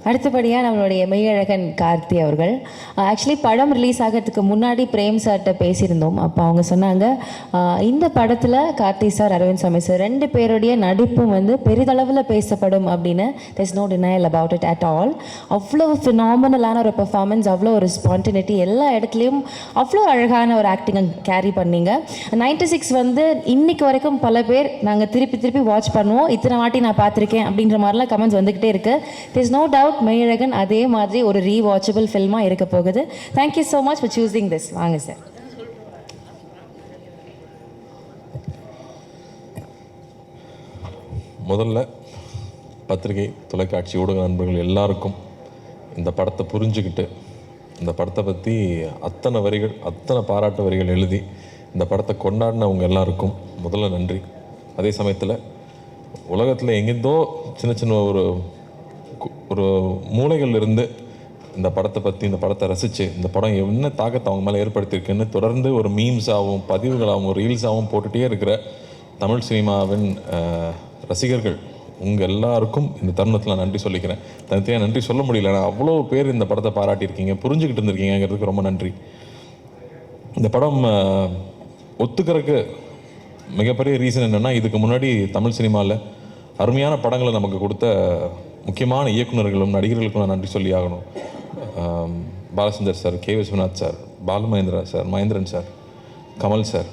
அடுத்தபடியாக நம்மளுடைய மெய்யழகன் கார்த்தி அவர்கள். ஆக்சுவலி படம் ரிலீஸ் ஆகிறதுக்கு முன்னாடி பிரேம் சார்கிட்ட பேசியிருந்தோம். அப்போ அவங்க சொன்னாங்க, இந்த படத்தில் கார்த்தி சார், அரவிந்த் சாமி சார் 2 பேருடைய நடிப்பும் வந்து பெரிதளவில் பேசப்படும் அப்படின்னு. there's no denial about it at all. அவ்வளோ ஃபினாமினலான ஒரு பெர்ஃபார்மன்ஸ், அவ்வளோ ஒரு ஸ்பான்டினிட்டி, எல்லா இடத்துலையும் அவ்வளோ அழகான ஒரு ஆக்டிங்கை கேரி பண்ணீங்க. 96 வந்து இன்னைக்கு வரைக்கும் பல பேர் நாங்கள் திருப்பி வாட்ச் பண்ணுவோம், இத்தனை வாட்டி நான் பார்த்துருக்கேன் அப்படின்ற மாதிரிலாம் கமெண்ட்ஸ் வந்துக்கிட்டே இருக்குது. there's no doubt மெய்யழகன் அதே மாதிரி ஒரு ரீவாட்சபிள் ஃபில்மாக இருக்க போகுது. Thank you so much for choosing this. வாங்க சார். முதல்ல பத்திரிகை, தொலைக்காட்சி, ஊடக நண்பர்கள் எல்லாருக்கும் இந்த படத்தை புரிஞ்சுக்கிட்டு இந்த படத்தை பற்றி அத்தனை வரிகள், அத்தனை பாராட்டு வரிகள் எழுதி இந்த படத்தை கொண்டாடினவங்க எல்லாருக்கும் முதல்ல நன்றி. அதே சமயத்தில் உலகத்தில் எங்கேருந்தோ சின்ன ஒரு மூலைகள் இருந்து இந்த படத்தை பற்றி, இந்த படத்தை ரசித்து இந்த படம் என்ன தாக்கத்தை அவங்க மேலே ஏற்படுத்தியிருக்குன்னு தொடர்ந்து ஒரு மீம்ஸாகவும் பதிவுகளாகவும் ரீல்ஸாகவும் போட்டுகிட்டே இருக்கிற தமிழ் சினிமாவின் ரசிகர்கள் உங்கள் எல்லாருக்கும் இந்த தருணத்தில் நான் நன்றி சொல்லிக்கிறேன். தனித்தனியாக நன்றி சொல்ல முடியல, நான் அவ்வளோ பேர் இந்த படத்தை பாராட்டியிருக்கீங்க, புரிஞ்சுக்கிட்டு இருந்திருக்கீங்கிறதுக்கு ரொம்ப நன்றி. இந்த படம் ஒத்துக்கிறதுக்கு மிகப்பெரிய ரீசன் என்னென்னா, இதுக்கு முன்னாடி தமிழ் சினிமாவில் அருமையான படங்களை நமக்கு கொடுத்த முக்கியமான இயக்குநர்களும் நடிகர்களுக்கும் நான் நன்றி சொல்லி ஆகணும். Balachander sir, K Viswanath sir, Balu Mahendra sir, Mahendran sir, Kamal sir,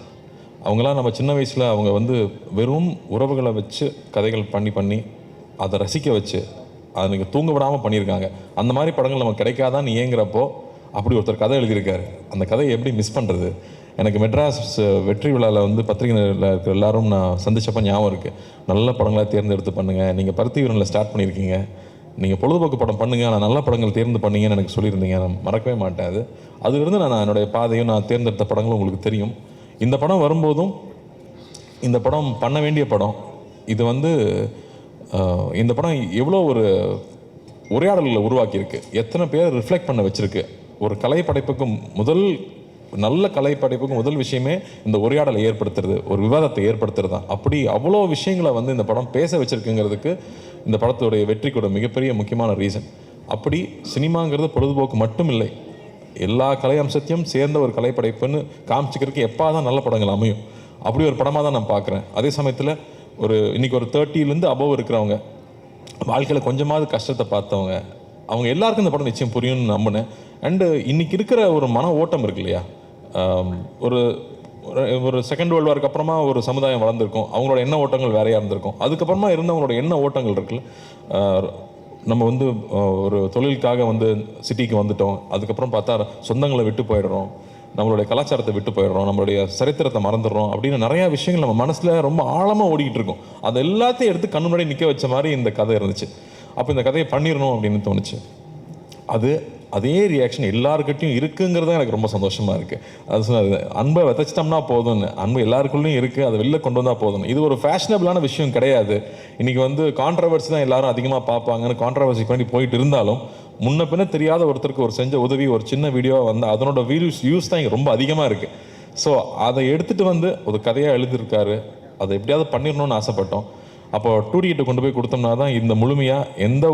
அவங்களாம் நம்ம சின்ன வயசில் அவங்க வந்து வெறும் உறவுகளை வச்சு கதைகள் பண்ணி அதை ரசிக்க வச்சு அதை நீங்கள் தூங்க விடாமல் பண்ணியிருக்காங்க. அந்த மாதிரி படங்கள் நமக்கு கிடைக்காதான்னு ஏங்குறப்போ அப்படி ஒருத்தர் கதை எழுதியிருக்காரு. அந்த கதையை எப்படி மிஸ் பண்ணுறது? எனக்கு மெட்ராஸ் வெற்றி விழாவில் வந்து பத்திரிகையில் இருக்கிற எல்லாரும் நான் சந்திச்சப்போ ஞாபகம் இருக்குது. நல்ல படங்களாக தேர்ந்தெடுத்து பண்ணுங்கள், நீங்கள் பருத்தி வீரனில் ஸ்டார்ட் பண்ணியிருக்கீங்க, நீங்கள் பொழுதுபோக்கு படம் பண்ணுங்கள், ஆனால் நல்ல படங்கள் தேர்ந்து பண்ணீங்கன்னு எனக்கு சொல்லியிருந்தீங்க. நான் மறக்கவே மாட்டேன். அதுலேருந்து நான் என்னுடைய பாதையும் நான் தேர்ந்தெடுத்த படங்களும் உங்களுக்கு தெரியும். இந்த படம் வரும்போதும் இந்த படம் பண்ண வேண்டிய படம் இது வந்து இந்த படம் எவ்வளோ ஒரு உரையாடல்களை உருவாக்கியிருக்கு, எத்தனை பேர் ரிஃப்ளெக்ட் பண்ண வச்சுருக்கு. ஒரு கலைப்படைப்புக்கும் நல்ல கலைப்படைப்புக்கும் முதல் விஷயமே இந்த உரையாடலை ஏற்படுத்துறது, ஒரு விவாதத்தை ஏற்படுத்துறது தான். அப்படி அவ்வளோ விஷயங்களை வந்து இந்த படம் பேச வச்சுருக்குங்கிறதுக்கு இந்த படத்துடைய வெற்றிக்கூட மிகப்பெரிய முக்கியமான ரீசன். அப்படி சினிமாங்கிறது பொழுதுபோக்கு மட்டும் இல்லை, எல்லா கலை அம்சத்தையும் சேர்ந்த ஒரு கலைப்படைப்புன்னு காமிச்சிக்கிறதுக்கு எப்போ தான் நல்ல படங்கள் அமையும். அப்படி ஒரு படமாக தான் நான் பார்க்குறேன். அதே சமயத்தில் இன்றைக்கி ஒரு 30லேருந்து அபோவ் இருக்கிறவங்க, வாழ்க்கையில் கொஞ்சமாவது கஷ்டத்தை பார்த்தவங்க, அவங்க எல்லாருக்கும் இந்த படம் நிச்சயம் புரியும்னு நம்பினேன். அண்டு இன்றைக்கி இருக்கிற ஒரு மன ஓட்டம் இருக்கு இல்லையா, ஒரு செகண்ட் வேர்ல்டு வார்க்கு அப்புறமா ஒரு சமுதாயம் வளர்ந்துருக்கும், அவங்களோட எண்ண ஓட்டங்கள் வேறையாக இருந்திருக்கும். அதுக்கப்புறமா இருந்தவங்களோட எண்ண ஓட்டங்கள் இருக்குல்ல, நம்ம வந்து ஒரு தொழிலுக்காக வந்து சிட்டிக்கு வந்துட்டோம், அதுக்கப்புறம் பார்த்தா சொந்தங்களை விட்டு போயிடுறோம், நம்மளுடைய கலாச்சாரத்தை விட்டு போயிடுறோம், நம்மளுடைய சரித்திரத்தை மறந்துடுறோம் அப்படின்னு நிறையா விஷயங்கள் நம்ம மனசில் ரொம்ப ஆழமாக ஓடிக்கிட்டு இருக்கோம். அது எல்லாத்தையும் எடுத்து கண்ணு முன்னாடி நிற்க வச்ச மாதிரி இந்த கதை இருந்துச்சு. அப்போ இந்த கதையை பண்ணிடணும் அப்படின்னு தோணுச்சு. அதே ரியாக்ஷன் எல்லாருக்கிட்டையும் இருக்குங்கிறது எனக்கு ரொம்ப சந்தோஷமாக இருக்குது. அது சொன்னது, அன்பை விதைச்சிட்டோம்னா போதும்னு, அன்பு எல்லாருக்குள்ளேயும் இருக்குது, அதை வெளில கொண்டு வந்தால் போதும். இது ஒரு ஃபேஷனபிளான விஷயம் கிடையாது. இன்றைக்கி வந்து கான்ட்ரவர்சி தான் எல்லாரும் அதிகமாக பார்ப்பாங்கன்னு கான்ட்ரவர்சி பண்ணி போயிட்டு இருந்தாலும், முன்ன பின்ன தெரியாத ஒருத்தருக்கு ஒரு செஞ்ச உதவி, ஒரு சின்ன வீடியோவாக வந்து அதனோட யூஸ் தான் இங்கே ரொம்ப அதிகமாக இருக்குது. ஸோ அதை எடுத்துகிட்டு வந்து ஒரு கதையாக எழுதியிருக்காரு, அதை எப்படியாவது பண்ணிடணும்னு ஆசைப்பட்டோம். அப்போ 2D கொண்டு போய் கொடுத்தோம்னா தான் இந்த முழுமையாக எந்த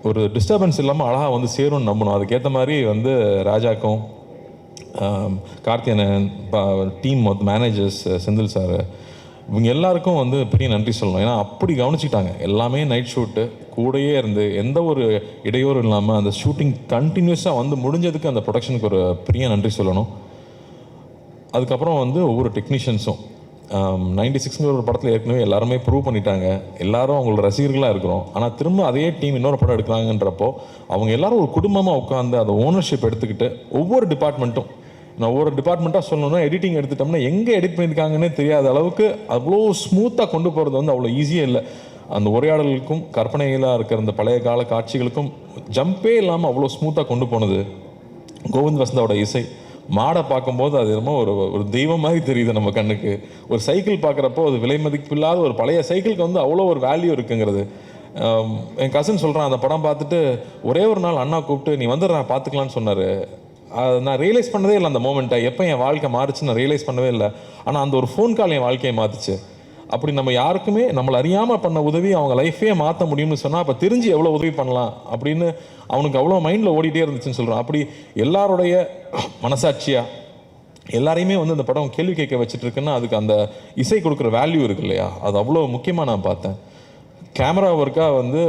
ஒரு டிஸ்டர்பன்ஸ் இல்லாமல் அழகாக வந்து சேரும்னு நம்பணும். அதுக்கேற்ற மாதிரி வந்து ராஜாக்கும், Karthiyanan, team managers, Senthil sir, இவங்க எல்லாருக்கும் வந்து பெரிய நன்றி சொல்லணும். ஏன்னா அப்படி கவனிச்சிட்டாங்க. எல்லாமே நைட் ஷூட்டு கூடயே இருந்து எந்த ஒரு இடையூறும் இல்லாமல் அந்த ஷூட்டிங் கண்டினியூஸாக வந்து முடிஞ்சதுக்கு அந்த ப்ரொடக்ஷனுக்கு ஒரு பெரிய நன்றி சொல்லணும். அதுக்கப்புறம் வந்து ஒவ்வொரு டெக்னீஷியன்ஸும் 96ங்கிற ஒரு படத்தில் ஏற்கனவே எல்லாருமே ப்ரூவ் பண்ணிட்டாங்க, எல்லாரும் அவங்களோட ரசிகர்களாக இருக்கிறோம். ஆனால் திரும்ப அதே டீம் இன்னொரு படம் எடுக்கிறாங்கன்றப்போ அவங்க எல்லாரும் ஒரு குடும்பமாக உட்காந்து அதை ஓனர்ஷிப் எடுத்துக்கிட்டு ஒவ்வொரு டிபார்ட்மெண்ட்டாக சொல்லணும்னா, எடிட்டிங் எடுத்துட்டோம்னா எங்கே எடிட் பண்ணியிருக்காங்கன்னே தெரியாத அளவுக்கு அவ்வளோ ஸ்மூத்தாக கொண்டு போகிறது வந்து அவ்வளோ ஈஸியாக இல்லை. அந்த உரையாடலுக்கும் கற்பனைகளாக இருக்கிற அந்த பழைய கால காட்சிகளுக்கும் ஜம்பே இல்லாமல் அவ்வளோ ஸ்மூத்தாக கொண்டு போனது கோவிந்த் வசந்தாவோட இசை. மாடை பார்க்கும்போது அது என்னமோ ஒரு தெய்வம் மாதிரி தெரியுது நம்ம கண்ணுக்கு. ஒரு சைக்கிள் பார்க்குறப்போ அது விலை மதிப்பில்லாத ஒரு பழைய சைக்கிளுக்கு வந்து அவ்வளோ ஒரு வேல்யூ இருக்குங்கிறது. என் கசின் சொல்கிறான், அந்த படம் பார்த்துட்டு ஒரே ஒரு நாள் அண்ணா கூப்பிட்டு நீ வந்துடுறா பார்த்துக்கலான்னு சொன்னார். நான் ரியலைஸ் பண்ணதே இல்லை அந்த மோமெண்ட்டை, எப்போ என் வாழ்க்கை மாறுச்சுன்னு நான் ரியலைஸ் பண்ணவே இல்லை. ஆனால் அந்த ஒரு ஃபோன் கால் என் வாழ்க்கையை மாற்றுச்சு. அப்படி நம்ம யாருக்குமே நம்மளை அறியாமல் பண்ண உதவி அவங்க லைஃபே மாற்ற முடியும்னு சொன்னால் அப்போ தெரிஞ்சு எவ்வளோ உதவி பண்ணலாம் அப்படின்னு அவனுக்கு அவ்வளோ மைண்டில் ஓடிட்டே இருந்துச்சுன்னு சொல்கிறான். அப்படி எல்லாருடைய மனசாட்சியாக எல்லாரையுமே வந்து அந்த படம் கேள்வி கேட்க வச்சுட்டு இருக்குன்னா அதுக்கு அந்த இசை கொடுக்குற வேல்யூ இருக்கு இல்லையா, அது அவ்வளோ முக்கியமாக நான் பார்த்தேன். கேமரா ஒர்க்காக வந்து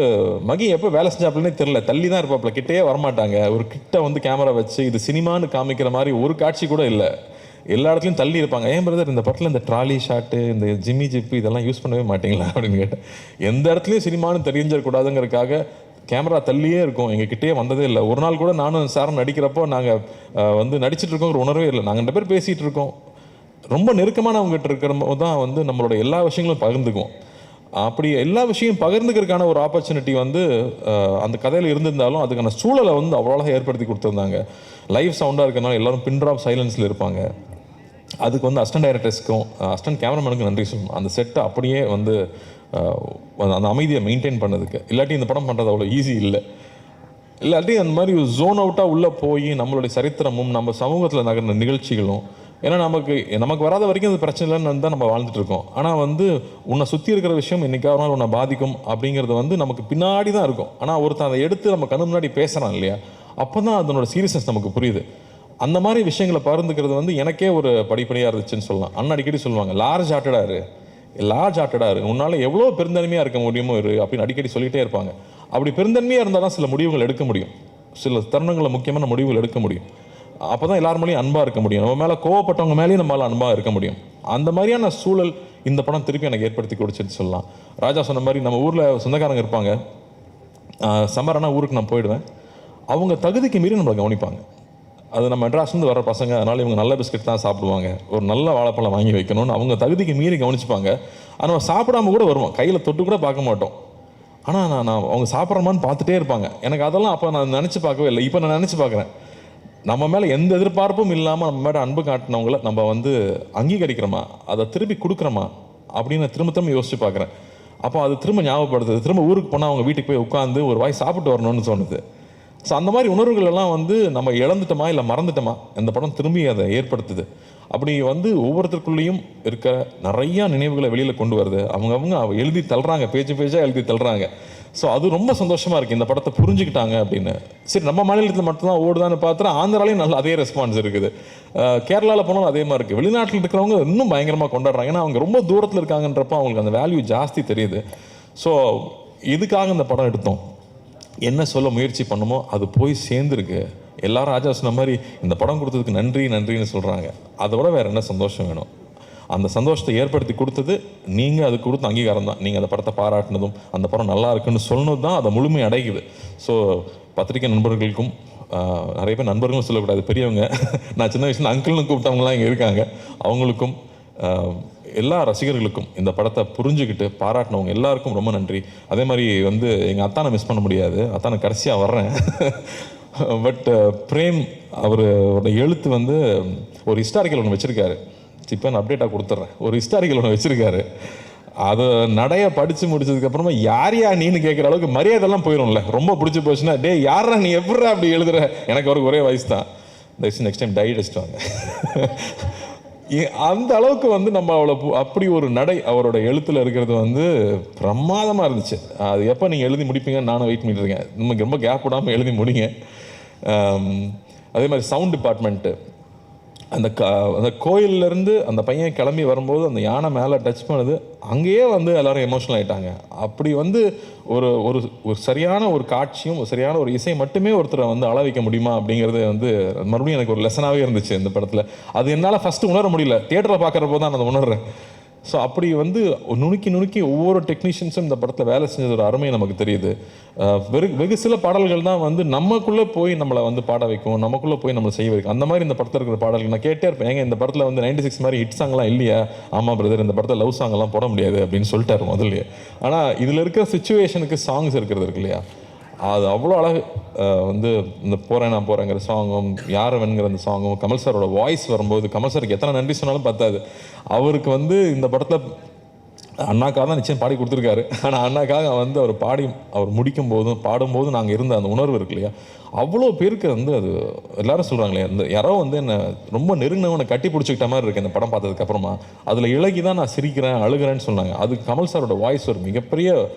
மகி எப்போ வேலை செஞ்சாப்புலனே தெரில, தள்ளி தான் இருப்பாப்புல, கிட்டே வரமாட்டாங்க. ஒரு கிட்ட வந்து கேமரா வச்சு இது சினிமான்னு காமிக்கிற மாதிரி ஒரு காட்சி கூட இல்லை, எல்லா இடத்துலையும் தள்ளி இருப்பாங்க. ஏன் பிரதர் இந்த படத்தில் இந்த ட்ராலி ஷாட்டு இந்த ஜிம்மி ஜிப்பு இதெல்லாம் யூஸ் பண்ணவே மாட்டிங்களா அப்படின்னு கேட்டேன். எந்த இடத்துலையும் சினிமான்னு தெரிஞ்சிடக்கூடாதுங்கிறதுக்காக கேமரா தள்ளியே இருக்கும், எங்ககிட்டே வந்ததே இல்லை. ஒரு நாள் கூட நானும் சாரும் நடிக்கிறப்போ நாங்கள் வந்து நடிச்சிட்டு இருக்கோங்கிற உணர்வே இல்லை. நாங்கள் 2 பேர் பேசிகிட்டு இருக்கோம், ரொம்ப நெருக்கமானவங்ககிட்ட இருக்கிற போது தான் வந்து நம்மளோட எல்லா விஷயங்களும் பகிர்ந்துக்குவோம். அப்படி எல்லா விஷயம் பகிர்ந்துக்கிறதுக்கான ஒரு ஆப்பர்ச்சுனிட்டி வந்து அந்த கதையில் இருந்திருந்தாலும் அதுக்கான சூழலை வந்து அவ்வளோ ஏற்படுத்தி கொடுத்துருந்தாங்க. லைவ் சவுண்டாக இருக்கிறனால எல்லோரும் பின் ட்ராப் சைலன்ஸில் இருப்பாங்க. அதுக்கு வந்து அசிஸ்டன்ட் டைரக்டர்ஸ்க்கும் அசிஸ்டன்ட் கேமராமேனுக்கும் நன்றி சொல்லணும். அந்த செட்டை அப்படியே வந்து அந்த அமைதியை மெயின்டைன் பண்ணதுக்கு. இல்லாட்டி இந்த படம் பண்ணுறது அவ்வளோ ஈஸி இல்லை. இல்லாட்டி அந்த மாதிரி ஜோன் அவுட்டாக உள்ளே போய் நம்மளுடைய சரித்திரமும் நம்ம சமூகத்தில் நகர்ந்த நிகழ்ச்சிகளும், ஏன்னா நமக்கு வராத வரைக்கும் அது பிரச்சனை இல்லைன்னு தான் நம்ம வாழ்ந்துட்டு இருக்கோம். ஆனால் வந்து உன்னை சுற்றி இருக்கிற விஷயம் என்றைக்காவது நாள் உன்னை பாதிக்கும் அப்படிங்கிறது வந்து நமக்கு பின்னாடி தான் இருக்கும். ஆனால் ஒருத்தன் அதை எடுத்து நம்ம கண்ணு முன்னாடி பேசுகிறான் இல்லையா, அப்போ தான் அதனோட சீரியஸ்னஸ் நமக்கு புரியுது. அந்த மாதிரி விஷயங்களை பகிர்ந்துக்கிறது வந்து எனக்கே ஒரு படிப்படியாக இருந்துச்சுன்னு சொல்லலாம். அண்ணா அடிக்கடி சொல்லுவாங்க, லார்ஜ் ஹார்ட்டடாக இரு, உன்னால் எவ்வளோ பெருந்தன்மையாக இருக்க முடியுமோ இரு அப்படின்னு அடிக்கடி சொல்லிகிட்டே இருப்பாங்க. அப்படி பெருந்தன்மையாக இருந்தால் தான் சில முடிவுகள் எடுக்க முடியும், சில தருணங்களில் முக்கியமான முடிவுகள் எடுக்க முடியும். அப்போ தான் எல்லார் மேலேயும் அன்பாக இருக்க முடியும், நம்ம மேலே கோவப்பட்டவங்க மேலேயும் நம்மளால் அன்பாக இருக்க முடியும். அந்த மாதிரியான சூழல் இந்த படம் திருப்பி எனக்கு ஏற்படுத்தி கொடுச்சுன்னு சொல்லலாம். ராஜா சொன்ன மாதிரி நம்ம ஊரில் சொந்தக்காரங்க இருப்பாங்க, சம்மரானா ஊருக்கு நான் போயிடுவேன், அவங்க தகுதிக்கு மீறி நம்மளை கவனிப்பாங்க. அது நம்ம மெட்ராஸ்லேருந்து வர பசங்க, அதனால் இவங்க நல்ல பிஸ்கட் தான் சாப்பிடுவாங்க, ஒரு நல்ல வாழைப்பழம் வாங்கி வைக்கணும்னு அவங்க தகுதிக்கு மீறி கவனிச்சுப்பாங்க. ஆனால் சாப்பிடாம கூட வருவோம், கையில் தொட்டு கூட பார்க்க மாட்டோம். ஆனால் நான் அவங்க சாப்பிட்றமான்னு பார்த்துட்டே இருப்பாங்க. எனக்கு அதெல்லாம் அப்போ நான் நினச்சி பார்க்கவே இல்லை, இப்போ நான் நினச்சி பார்க்குறேன். நம்ம மேலே எந்த எதிர்பார்ப்பும் இல்லாமல் நம்ம மேலே அன்பு காட்டினவங்கள நம்ம வந்து அங்கீகரிக்கிறோமா, அதை திருப்பி கொடுக்குறோமா அப்படின்னு திரும்ப யோசிச்சு பார்க்குறேன். அப்போ அது திரும்ப ஞாபகப்படுத்துது, திரும்ப ஊருக்கு போனால் அவங்க வீட்டுக்கு போய் உட்காந்து ஒரு வாய் சாப்பிட்டு வரணும்னு தோணுது. ஸோ அந்த மாதிரி உணர்வுகள் எல்லாம் வந்து நம்ம இழந்துட்டோமா இல்லை மறந்துட்டோமா, இந்த படம் திரும்பி அதை ஏற்படுத்துது. அப்படி வந்து ஒவ்வொருத்தருக்குள்ளேயும் இருக்க நிறையா நினைவுகளை வெளியில் கொண்டு வருது. அவங்க எழுதி தள்ளுறாங்க, பேஜாக எழுதி தள்ளுறாங்க. ஸோ அது ரொம்ப சந்தோஷமாக இருக்குது, இந்த படத்தை புரிஞ்சுக்கிட்டாங்க அப்படின்னு. சரி, நம்ம மாநிலத்தில் மட்டும்தான் ஓடுதான்னு பார்த்தா ஆந்திராலையும் நல்ல அதே ரெஸ்பான்ஸ் இருக்குது, கேரளாவில் போனாலும் அதே மாதிரி இருக்குது. வெளிநாட்டில் இருக்கிறவங்க இன்னும் பயங்கரமாக கொண்டாடுறாங்க, ஏன்னா அவங்க ரொம்ப தூரத்தில் இருக்காங்கன்றப்போ அவங்களுக்கு அந்த வேல்யூ ஜாஸ்தி தெரியுது. ஸோ இதுக்காக இந்த படம் எடுத்தோம், என்ன சொல்ல முயற்சி பண்ணுமோ அது போய் சேர்ந்துருக்கு. எல்லாரும் ராஜா சொன்ன மாதிரி இந்த படம் கொடுத்ததுக்கு நன்றின்னு சொல்கிறாங்க. அதை விட வேறு என்ன சந்தோஷம் வேணும்? அந்த சந்தோஷத்தை ஏற்படுத்தி கொடுத்தது நீங்கள், அது கொடுத்த அங்கீகாரம் தான். நீங்கள் அந்த படத்தை பாராட்டினதும் அந்த படம் நல்லா இருக்குன்னு சொன்னது தான் அதை முழுமை அடைக்குது. ஸோ பத்திரிகை நண்பர்களுக்கும், நிறைய பேர் நண்பர்களும் சொல்லக்கூடாது, பெரியவங்க, நான் சின்ன வயசுல அங்கிள்னு கூப்பிட்டவங்களாம் இங்கே இருக்காங்க, அவங்களுக்கும் எல்லா ரசிகர்களுக்கும் இந்த படத்தை புரிஞ்சுக்கிட்டு பாராட்டினவங்க எல்லாருக்கும் ரொம்ப நன்றி. அதே மாதிரி வந்து எங்கள் அத்தானை மிஸ் பண்ண முடியாது, அத்தானை கடைசியாக வர்றேன். பட் பிரேம் அவரோட எழுத்து வந்து ஒரு ஹிஸ்டாரிக்கல் ஒன்று வச்சுருக்காரு, இப்போ நான் அப்டேட்டாக கொடுத்துட்றேன். ஒரு ஹிஸ்டாரிக்கல் ஒன்று வச்சுருக்காரு, அதை நடைய படித்து முடிச்சதுக்கப்புறமா யாரையா நீன்னு கேட்குற அளவுக்கு மரியாதைலாம் போயிடும்ல. ரொம்ப பிடிச்சி போச்சுன்னா, டே யாரா நீ எப்படா அப்படி எழுதுற, எனக்கு அவருக்கு ஒரே வயசு தான், நெக்ஸ்ட் டைம் டைட் அடிச்சிட்டாங்க. அந்த அளவுக்கு வந்து நம்ம அப்படி ஒரு நடை அவரோட எழுத்தில் இருக்கிறது வந்து பிரமாதமாக இருந்துச்சு. அது எப்போ நீங்கள் எழுதி முடிப்பீங்கன்னு நானும் வெயிட் பண்ணிட்டு இருக்கேன். நமக்கு ரொம்ப கேப் விடாமல் எழுதி முடிங்க. அதே மாதிரி சவுண்ட் டிபார்ட்மெண்ட்டு, அந்த கோயிலேருந்து அந்த பையன் கிளம்பி வரும்போது அந்த யானை மேலே டச் பண்ணுது, அங்கேயே வந்து எல்லோரும் எமோஷனல் ஆகிட்டாங்க. அப்படி வந்து ஒரு ஒரு சரியான ஒரு காட்சியும் சரியான ஒரு இசை மட்டுமே ஒருத்தரை வந்து அள வைக்க முடியுமா அப்படிங்கிறது வந்து மறுபடியும் எனக்கு ஒரு லெசனாகவே இருந்துச்சு இந்த படத்தில். அது என்னால் ஃபஸ்ட்டு உணர முடியல, தியேட்டரில் பார்க்குறப்போ தான் நான் அதை உணர்றேன். ஸோ அப்படி வந்து நுணுக்கி ஒவ்வொரு டெக்னீஷியன்ஸும் இந்த படத்தில் வேலை செஞ்சதோட அருமை நமக்கு தெரியுது. வெகு சில பாடல்கள் தான் வந்து நமக்குள்ளே போய் நம்மளை வந்து பாட வைக்கும், நமக்குள்ளே போய் நம்மளை செய்ய வைக்கும். அந்த மாதிரி இந்த படத்தில் இருக்கிற பாடல்கள் நான் கேட்டே இருப்பேன். ஏங்க இந்த படத்தில் வந்து 96 மாதிரி ஹிட் சாங்லாம் இல்லையா? ஆமாம் பிரதர், இந்த படத்தில் லவ் சாங்கெல்லாம் போட முடியாது அப்படின்னு சொல்லிட்டாரு முதல்ல. ஆனால் இதில் இருக்கிற சுச்சுவேஷனுக்கு சாங்ஸ் இருக்கிறது இருக்கு இல்லையா, அது அவ்வளோ அழகு. வந்து இந்த போகிறேன் நான் போகிறேங்கிற சாங்கும், யாரவன்கிற அந்த சாங்கும், கமல் சாரோட வாய்ஸ் வரும்போது, கமல் சாருக்கு எத்தனை நன்றி சொன்னாலும் பத்தாது. அவருக்கு வந்து இந்த படத்தில் அண்ணாக்காக தான் நிச்சயம் பாடி கொடுத்துருக்காரு. ஆனால் அண்ணாக்காக வந்து அவர் முடிக்கும் போதும் பாடும்போதும் நாங்கள் இருந்த அந்த உணர்வு இருக்கு இல்லையா, அவ்வளோ பேருக்கு வந்து அது எல்லாரும் சொல்கிறாங்களே, அந்த யாரோ வந்து என்னை ரொம்ப நெருங்கினவனை கட்டி பிடிச்சிக்கிட்ட மாதிரி இருக்குது இந்த படம் பார்த்ததுக்கப்புறமா. அதில் இழகி தான் நான் சிரிக்கிறேன் அழுகிறேன்னு சொன்னாங்க. அது கமல் சாரோட வாய்ஸ் ஒரு மிகப்பெரிய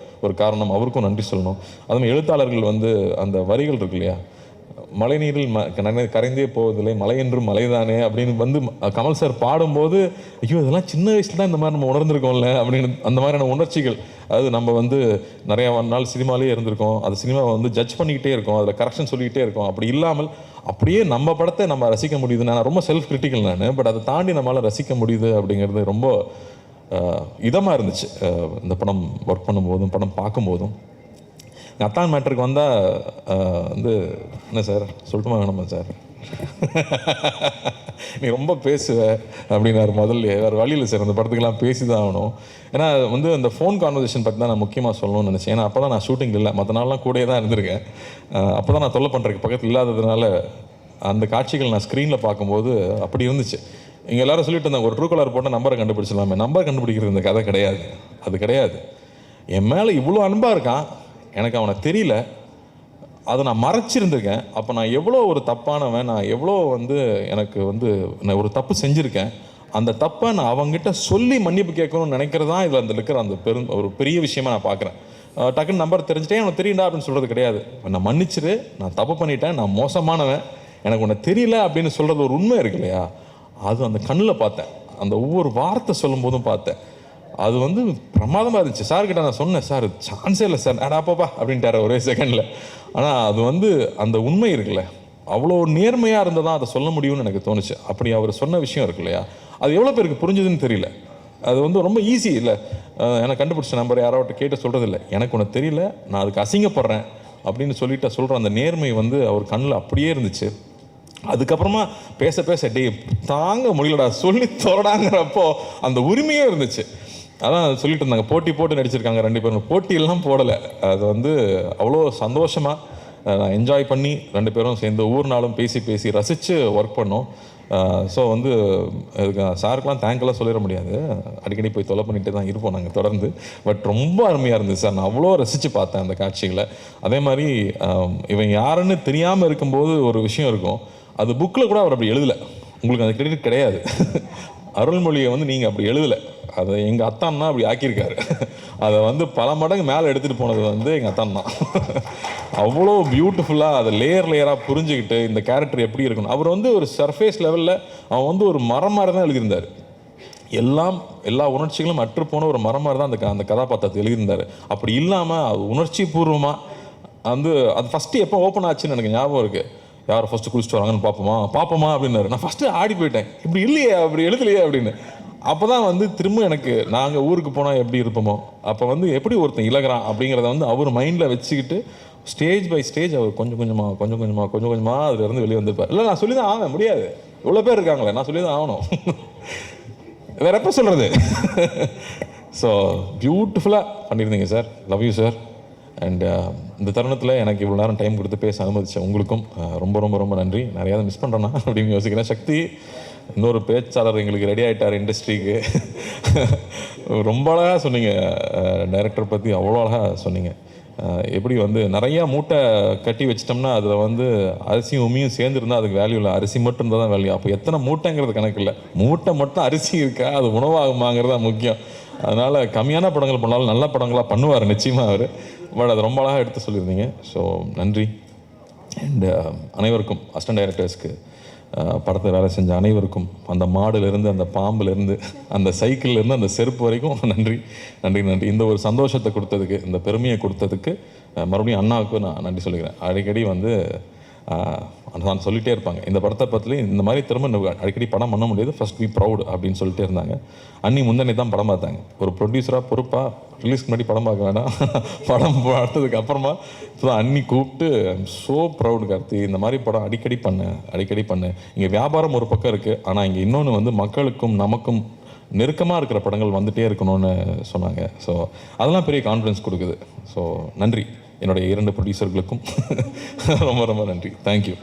ஒரு காரணம், அவருக்கும் நன்றி சொல்லணும். அதுமாதிரி எழுத்தாளர்கள் வந்து அந்த வரிகள் இருக்கு இல்லையா, மழை நீரில் கரைந்தே போவதில்லை மலை என்றும் மலைதானே அப்படின்னு வந்து கமல் சார் பாடும்போது, ஐயோ இதெல்லாம் சின்ன வயசுல தான் இந்த மாதிரி நம்ம உணர்ந்துருக்கோம்ல அப்படின்னு அந்த மாதிரியான உணர்ச்சிகள். அது நம்ம வந்து நிறையா நாள் சினிமாலே இருந்திருக்கோம், அது சினிமாவை வந்து ஜட்ஜ் பண்ணிக்கிட்டே இருக்கோம், அதில் கரெக்ஷன் சொல்லிக்கிட்டே இருக்கோம். அப்படி இல்லாமல் அப்படியே நம்ம படத்தை நம்ம ரசிக்க முடியுது. நான் ரொம்ப செல்ஃப் கிரிட்டிக்கல் நான், பட் அதை தாண்டி நம்மளால் ரசிக்க முடியுது அப்படிங்கிறது ரொம்ப இதமாக இருந்துச்சு இந்த படம் ஒர்க் பண்ணும்போதும் படம் பார்க்கும்போதும். எங்கள் அத்தான் மேட்டருக்கு வந்தால் வந்து என்ன சார் சொல்லட்டுமா வேணாமா சார், நீ ரொம்ப பேசுவ அப்படின்னாரு முதல்ல. வேறு வழியில் சார் அந்த படத்துக்கெல்லாம் பேசி தான் ஆகணும். ஏன்னா வந்து அந்த ஃபோன் கான்வர்சேஷன் பற்றி தான் நான் முக்கியமாக சொல்லணும்னு நினச்சேன். ஏன்னா அப்போ தான் நான் ஷூட்டிங் இல்லை, மற்ற நாள்லாம் கூடயே தான் இருந்திருக்கேன். அப்போ தான் நான் தொல்லை பண்ணுறதுக்கு பக்கத்தில் இல்லாததுனால அந்த காட்சிகள் நான் ஸ்க்ரீனில் பார்க்கும்போது அப்படி இருந்துச்சு. இங்கே எல்லோரும் சொல்லிட்டு இருந்தாங்க ஒரு ட்ரூ கலர் போட்டால் நம்பரை கண்டுபிடிச்சிடலாமே. நம்பர் கண்டுபிடிக்கிறது இந்த கதை கிடையாது, அது கிடையாது. என் மேலே இவ்வளோ அன்பாக இருக்கான், எனக்கு அவனை தெரியல, அதை நான் மறைச்சிருந்திருக்கேன். அப்போ நான் எவ்வளோ ஒரு தப்பானவன், நான் எவ்வளோ வந்து எனக்கு வந்து நான் ஒரு தப்பு செஞ்சுருக்கேன். அந்த தப்பை நான் அவங்ககிட்ட சொல்லி மன்னிப்பு கேட்கணும்னு நினைக்கிறது தான் இதில் அந்த இருக்கிற அந்த ஒரு பெரிய விஷயமா நான் பார்க்குறேன். டக்குன்னு நம்பர் தெரிஞ்சுட்டேன், எனக்கு தெரியுண்டா அப்படின்னு சொல்கிறது கிடையாது. நான் மன்னிச்சிரு, நான் தப்பு பண்ணிட்டேன், நான் மோசமானவன், எனக்கு உன்னை தெரியல அப்படின்னு சொல்கிறது ஒரு உண்மை இருக்கு இல்லையா, அது அந்த கண்ணில் பார்த்தேன். அந்த ஒவ்வொரு வார்த்தை சொல்லும் போதும் பார்த்தேன். அது வந்து பிரமாதமாக இருந்துச்சு. சார்கிட்ட நான் சொன்னேன், சார் சான்ஸே இல்லை சார், அடாப்பாப்பா அப்படின்ட்டார் ஒரே செகண்டில். ஆனால் அது வந்து அந்த உண்மை இருக்குல்ல, அவ்வளோ நேர்மையாக இருந்தால் தான் அதை சொல்ல முடியும்னு எனக்கு தோணுச்சு. அப்படி அவர் சொன்ன விஷயம் இருக்கு இல்லையா, அது எவ்வளோ பேருக்கு புரிஞ்சுதுன்னு தெரியல. அது வந்து ரொம்ப ஈஸி இல்லை, எனக்கு கண்டுபிடிச்ச நம்பர் யாராவட்ட கேட்டு சொல்கிறது இல்லை, எனக்கு ஒன்று தெரியல, நான் அதுக்கு அசிங்கப்படுறேன் அப்படின்னு சொல்லிட்டு சொல்கிற அந்த நேர்மை வந்து அவர் கண்ணில் அப்படியே இருந்துச்சு. அதுக்கப்புறமா பேச பேச டே தாங்க முடியலடா சொல்லி தோடாங்கிறப்போ அந்த உரிமையும் இருந்துச்சு. அதான் சொல்லிட்டு இருந்தாங்க, போட்டி போட்டு நடிச்சிருக்காங்க 2 பேரும். போட்டியெல்லாம் போடலை, அது வந்து அவ்வளோ சந்தோஷமாக நான் என்ஜாய் பண்ணி 2 பேரும் சேர்ந்து ஒவ்வொரு நாளும் பேசி பேசி ரசித்து ஒர்க் பண்ணோம். ஸோ வந்து இதுக்கு சாருக்கெலாம் தேங்க்லாம் சொல்லிட முடியாது, அடிக்கடி போய் தொலை பண்ணிகிட்டே தான் இருப்போம் நாங்கள் தொடர்ந்து. பட் ரொம்ப அருமையாக இருந்துச்சு சார், நான் அவ்வளோ ரசித்து பார்த்தேன் அந்த காட்சிகளை. அதே மாதிரி இவன் யாருன்னு தெரியாமல் இருக்கும்போது ஒரு விஷயம் இருக்கும், அது புக்கில் கூட அவர் அப்படி எழுதலை, உங்களுக்கு அந்த கிரெடிட் கிடையாது. அருள்மொழியை வந்து நீங்கள் அப்படி எழுதலை, அதை எங்கள் அத்தான் தான் அப்படி ஆக்கியிருக்காரு. அதை வந்து பல மடங்கு மேலே எடுத்துகிட்டு போனது வந்து எங்கள் அத்தான் தான். அவ்வளோ பியூட்டிஃபுல்லாக அதை லேயராக புரிஞ்சுக்கிட்டு இந்த கேரக்டர் எப்படி இருக்கணும். அவர் வந்து ஒரு சர்ஃபேஸ் லெவலில் அவன் வந்து ஒரு மரம் மாதிரி தான் எழுதியிருந்தார். எல்லா உணர்ச்சிகளும் அற்றுப்போன ஒரு மரம் மாதிரி தான் அந்த கதாபாத்திரத்தை எழுதியிருந்தார். அப்படி இல்லாமல் உணர்ச்சி பூர்வமாக வந்து அது ஃபஸ்ட்டு எப்போ ஓப்பன் ஆச்சுன்னு எனக்கு ஞாபகம் இருக்குது. யார் ஃபஸ்ட்டு குளிச்சுட்டு வராங்கன்னு பார்ப்போமா அப்படின்னாரு. நான் ஃபஸ்ட்டு ஆடி போயிட்டேன், இப்படி இல்லையே அப்படி எழுதலையே அப்படின்னு. அப்போ தான் வந்து திரும்ப எனக்கு நாங்கள் ஊருக்கு போனால் எப்படி இருப்போமோ அப்போ வந்து எப்படி ஒருத்தன் இழகிறான் அப்படிங்கிறத வந்து அவர் மைண்டில் வச்சுக்கிட்டு ஸ்டேஜ் பை ஸ்டேஜ் அவர் கொஞ்சம் கொஞ்சமாக அதுலேருந்து வெளியே வந்திருப்பார். இல்லை நான் சொல்லி தான் ஆக முடியாது, இவ்வளோ பேர் இருக்காங்களே, நான் சொல்லி தான் ஆகணும், வேறு எப்போ சொல்கிறது. ஸோ பியூட்டிஃபுல்லாக பண்ணியிருந்தீங்க sir, love you sir. And இந்த தருணத்தில் எனக்கு இவ்வளோ நேரம் டைம் கொடுத்து பேச அனுமதிச்சேன் உங்களுக்கும் ரொம்ப ரொம்ப ரொம்ப நன்றி. நிறையா மிஸ் பண்ணுறேன்னா அப்படின்னு யோசிக்கிறேன். சக்தி இன்னொரு பேச்சாளர் எங்களுக்கு ரெடி ஆகிட்டார் இண்டஸ்ட்ரிக்கு. ரொம்ப அழகாக சொன்னீங்க, டைரக்டர் பற்றி அவ்வளோ அழகாக சொன்னீங்க. எப்படி வந்து நிறையா மூட்டை கட்டி வச்சிட்டோம்னா அதில் வந்து அரிசியும் உமியும் சேர்ந்துருந்தால் அதுக்கு வேல்யூ இல்லை, அரிசி மட்டும் இருந்தால் தான் வேல்யூ. அப்போ எத்தனை மூட்டைங்கிறது கணக்கு இல்லை, மூட்டை மட்டும் அரிசி இருக்கா அது உணவாகுமாங்கிறது தான் முக்கியம். அதனால் கம்மியான படங்கள் பண்ணாலும் நல்ல படங்களாக பண்ணுவார் நிச்சயமாக அவர். பட் அது ரொம்ப அழகாக எடுத்து சொல்லியிருந்தீங்க. ஸோ நன்றி. அண்ட் அனைவருக்கும் அசிஸ்டன்ட் டைரக்டர்ஸ்க்கு, படத்தில் வேலை செஞ்ச அனைவருக்கும், அந்த மாடுலேருந்து அந்த பாம்புலேருந்து அந்த சைக்கிள்லேருந்து அந்த செருப்பு வரைக்கும் நன்றி நன்றி நன்றி. இந்த ஒரு சந்தோஷத்தை கொடுத்ததுக்கு, இந்த பெருமையை கொடுத்ததுக்கு மறுபடியும் அண்ணாவுக்கு நான் நன்றி சொல்லிக்கிறேன். அடிக்கடி வந்து நான் சொல்லிகிட்டே இருப்பாங்க, இந்த படத்தை பற்றி இந்த மாதிரி திரும்ப அடிக்கடி படம் பண்ண முடியாது, ஃபர்ஸ்ட் பி ப்ரௌட் அப்படின்னு சொல்லிட்டே இருந்தாங்க. அண்ணி முந்தனே தான் படம் பார்த்தாங்க, ஒரு ப்ரொடியூசராக பொறுப்பாக ரிலீஸ்க்கு முன்னாடி படம் பார்க்க வேணாம், படம் பார்த்ததுக்கு அப்புறமா இப்போ தான் அண்ணி கூப்பிட்டு ஐம் ஸோ ப்ரௌட் கார்த்தி, இந்த மாதிரி படம் அடிக்கடி பண்ணு. இங்கே வியாபாரம் ஒரு பக்கம் இருக்குது, ஆனால் இங்கே இன்னொன்று வந்து மக்களுக்கும் நமக்கும் நெருக்கமாக இருக்கிற படங்கள் வந்துகிட்டே இருக்கணும்னு சொன்னாங்க. ஸோ அதெல்லாம் பெரிய கான்ஃபிடன்ஸ் கொடுக்குது. ஸோ நன்றி என்னுடைய 2 ப்ரொடியூசர்களுக்கும் ரொம்ப ரொம்ப நன்றி. தேங்க்யூ.